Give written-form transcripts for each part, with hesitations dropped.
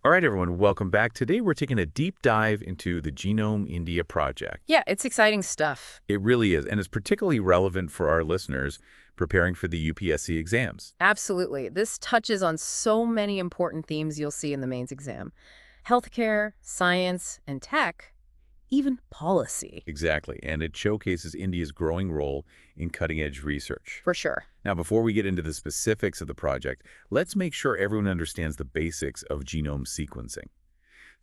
All right, everyone, welcome back. Today, we're taking a deep dive into the Genome India project. Yeah, it's exciting stuff. It really is, and it's particularly relevant for our listeners preparing for the UPSC exams. Absolutely. This touches on so many important themes you'll see in the mains exam. Healthcare, science, and tech, even policy. Exactly, and it showcases India's growing role in cutting-edge research. For sure. Now, before we get into the specifics of the project, let's make sure everyone understands the basics of genome sequencing.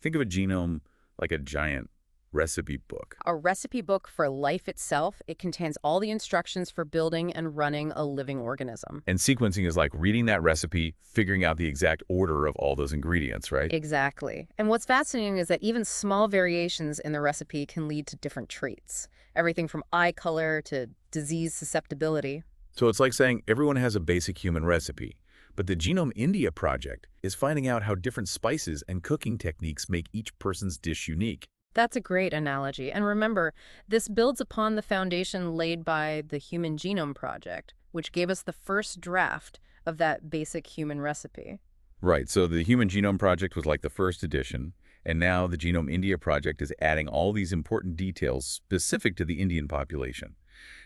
Think of a genome like a giant recipe book. A recipe book for life itself. It contains all the instructions for building and running a living organism. And sequencing is like reading that recipe, figuring out the exact order of all those ingredients, right? Exactly. And what's fascinating is that even small variations in the recipe can lead to different traits. Everything from eye color to disease susceptibility. So it's like saying everyone has a basic human recipe, but the Genome India project is finding out how different spices and cooking techniques make each person's dish unique. That's a great analogy. And remember, this builds upon the foundation laid by the Human Genome Project, which gave us the first draft of that basic human recipe. Right, so the Human Genome Project was like the first edition, and now the Genome India project is adding all these important details specific to the Indian population.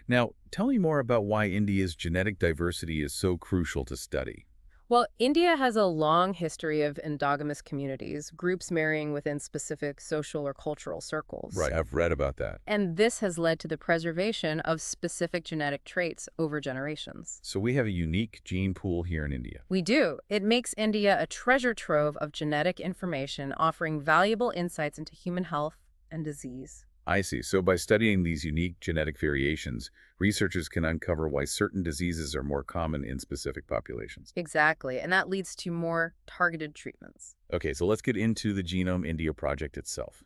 Now, tell me more about why India's genetic diversity is so crucial to study. Well, India has a long history of endogamous communities, groups marrying within specific social or cultural circles. Right, I've read about that. And this has led to the preservation of specific genetic traits over generations. So we have a unique gene pool here in India. We do. It makes India a treasure trove of genetic information, offering valuable insights into human health and disease. I see. So by studying these unique genetic variations, researchers can uncover why certain diseases are more common in specific populations. Exactly, and that leads to more targeted treatments. Okay, so let's get into the Genome India project itself.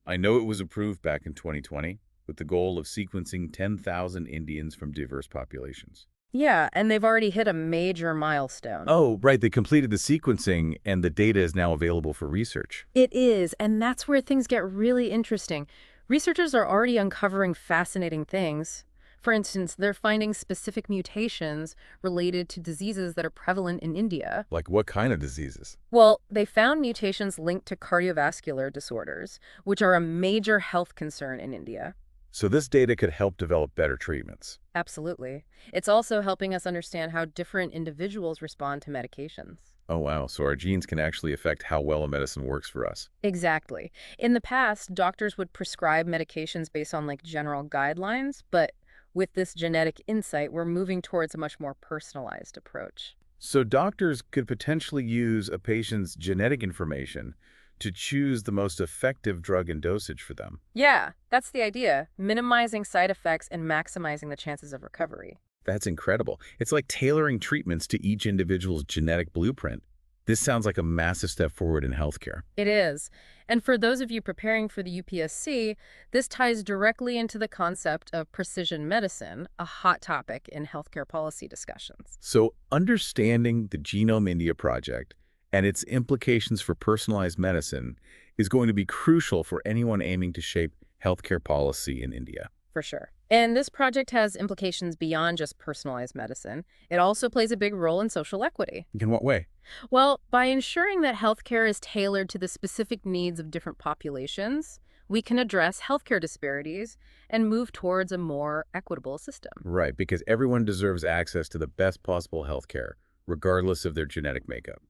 I know it was approved back in 2020 with the goal of sequencing 10,000 Indians from diverse populations. Yeah, and they've already hit a major milestone. Oh, right. They completed the sequencing and the data is now available for research. It is, and that's where things get really interesting. Researchers are already uncovering fascinating things. For instance, they're finding specific mutations related to diseases that are prevalent in India. Like what kind of diseases? Well, they found mutations linked to cardiovascular disorders, which are a major health concern in India. So this data could help develop better treatments. Absolutely. It's also helping us understand how different individuals respond to medications. Oh, wow. So our genes can actually affect how well a medicine works for us. Exactly. In the past, doctors would prescribe medications based on general guidelines, but with this genetic insight, we're moving towards a much more personalized approach. So doctors could potentially use a patient's genetic information to choose the most effective drug and dosage for them. Yeah, that's the idea, minimizing side effects and maximizing the chances of recovery. That's incredible. It's like tailoring treatments to each individual's genetic blueprint. This sounds like a massive step forward in healthcare. It is. And for those of you preparing for the UPSC, this ties directly into the concept of precision medicine, a hot topic in healthcare policy discussions. So understanding the Genome India project and its implications for personalized medicine is going to be crucial for anyone aiming to shape healthcare policy in India. For sure. And this project has implications beyond just personalized medicine. It also plays a big role in social equity. In what way? Well, by ensuring that healthcare is tailored to the specific needs of different populations, we can address healthcare disparities and move towards a more equitable system. Right, because everyone deserves access to the best possible healthcare, regardless of their genetic makeup.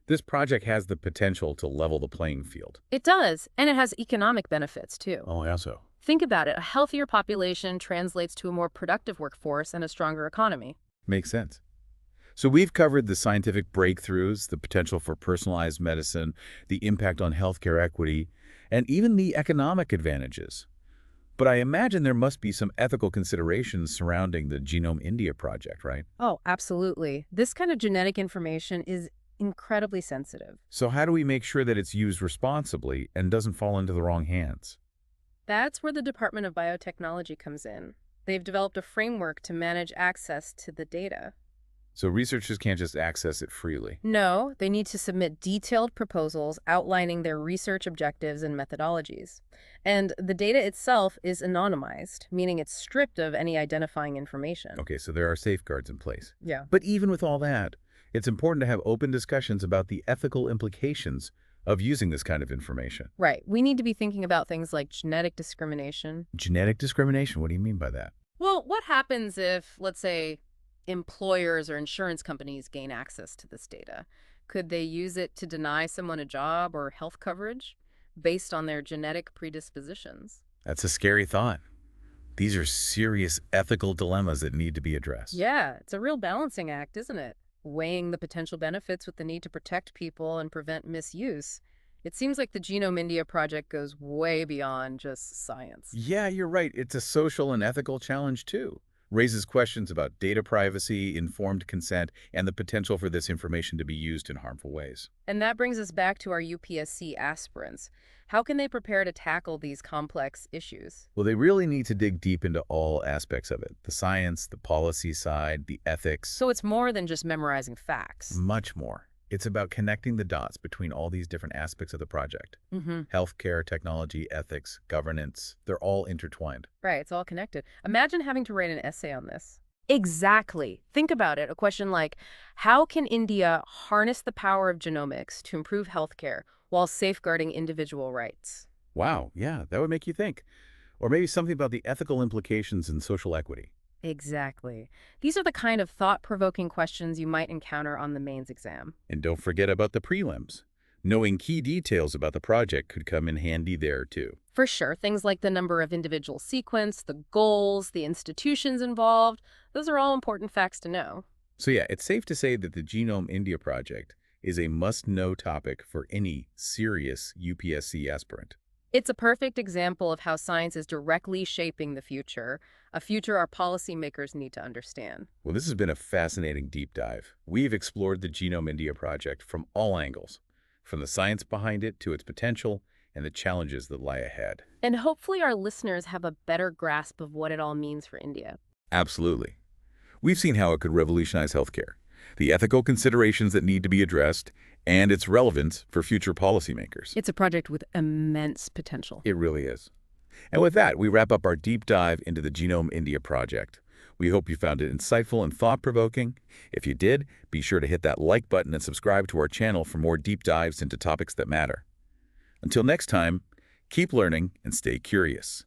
This project has the potential to level the playing field. It does, and it has economic benefits too. Oh, yeah, so. Think about it. A healthier population translates to a more productive workforce and a stronger economy. Makes sense. So we've covered the scientific breakthroughs, the potential for personalized medicine, the impact on healthcare equity, and even the economic advantages. But I imagine there must be some ethical considerations surrounding the Genome India project, right? Oh, absolutely. This kind of genetic information is incredibly sensitive. So how do we make sure that it's used responsibly and doesn't fall into the wrong hands? That's where the Department of Biotechnology comes in. They've developed a framework to manage access to the data. So researchers can't just access it freely. No, they need to submit detailed proposals outlining their research objectives and methodologies. And the data itself is anonymized, meaning it's stripped of any identifying information. Okay, so there are safeguards in place. Yeah. But even with all that, it's important to have open discussions about the ethical implications of using this kind of information. Right. We need to be thinking about things like genetic discrimination. Genetic discrimination, what do you mean by that? Well, what happens if, let's say, employers or insurance companies gain access to this data? Could they use it to deny someone a job or health coverage based on their genetic predispositions? That's a scary thought. These are serious ethical dilemmas that need to be addressed. Yeah, it's a real balancing act, isn't it? Weighing the potential benefits with the need to protect people and prevent misuse. It seems like the Genome India project goes way beyond just science. Yeah, you're right. It's a social and ethical challenge, too. Raises questions about data privacy, informed consent, and the potential for this information to be used in harmful ways. And that brings us back to our UPSC aspirants. How can they prepare to tackle these complex issues? Well, they really need to dig deep into all aspects of it. The science, the policy side, the ethics, So it's more than just memorizing facts. much more. It's about connecting the dots between all these different aspects of the project. Healthcare, technology, ethics, governance, they're all intertwined. Right, it's all connected. Imagine having to write an essay on this. Exactly. Think about it. A question like, how can India harness the power of genomics to improve healthcare while safeguarding individual rights? Wow, yeah, that would make you think. Or maybe something about the ethical implications and social equity. Exactly. These are the kind of thought-provoking questions you might encounter on the mains exam. And don't forget about the prelims. Knowing key details about the project could come in handy there, too. For sure, things like the number of individual sequence, the goals, the institutions involved, those are all important facts to know. So yeah, it's safe to say that the Genome India project is a must-know topic for any serious UPSC aspirant. It's a perfect example of how science is directly shaping the future, a future our policymakers need to understand. Well, this has been a fascinating deep dive. We've explored the Genome India project from all angles, from the science behind it to its potential and the challenges that lie ahead. And hopefully our listeners have a better grasp of what it all means for India. Absolutely. We've seen how it could revolutionize healthcare, the ethical considerations that need to be addressed, and its relevance for future policymakers. It's a project with immense potential. It really is. And with that, we wrap up our deep dive into the Genome India project. We hope you found it insightful and thought-provoking. If you did, be sure to hit that like button and subscribe to our channel for more deep dives into topics that matter. Until next time, keep learning and stay curious.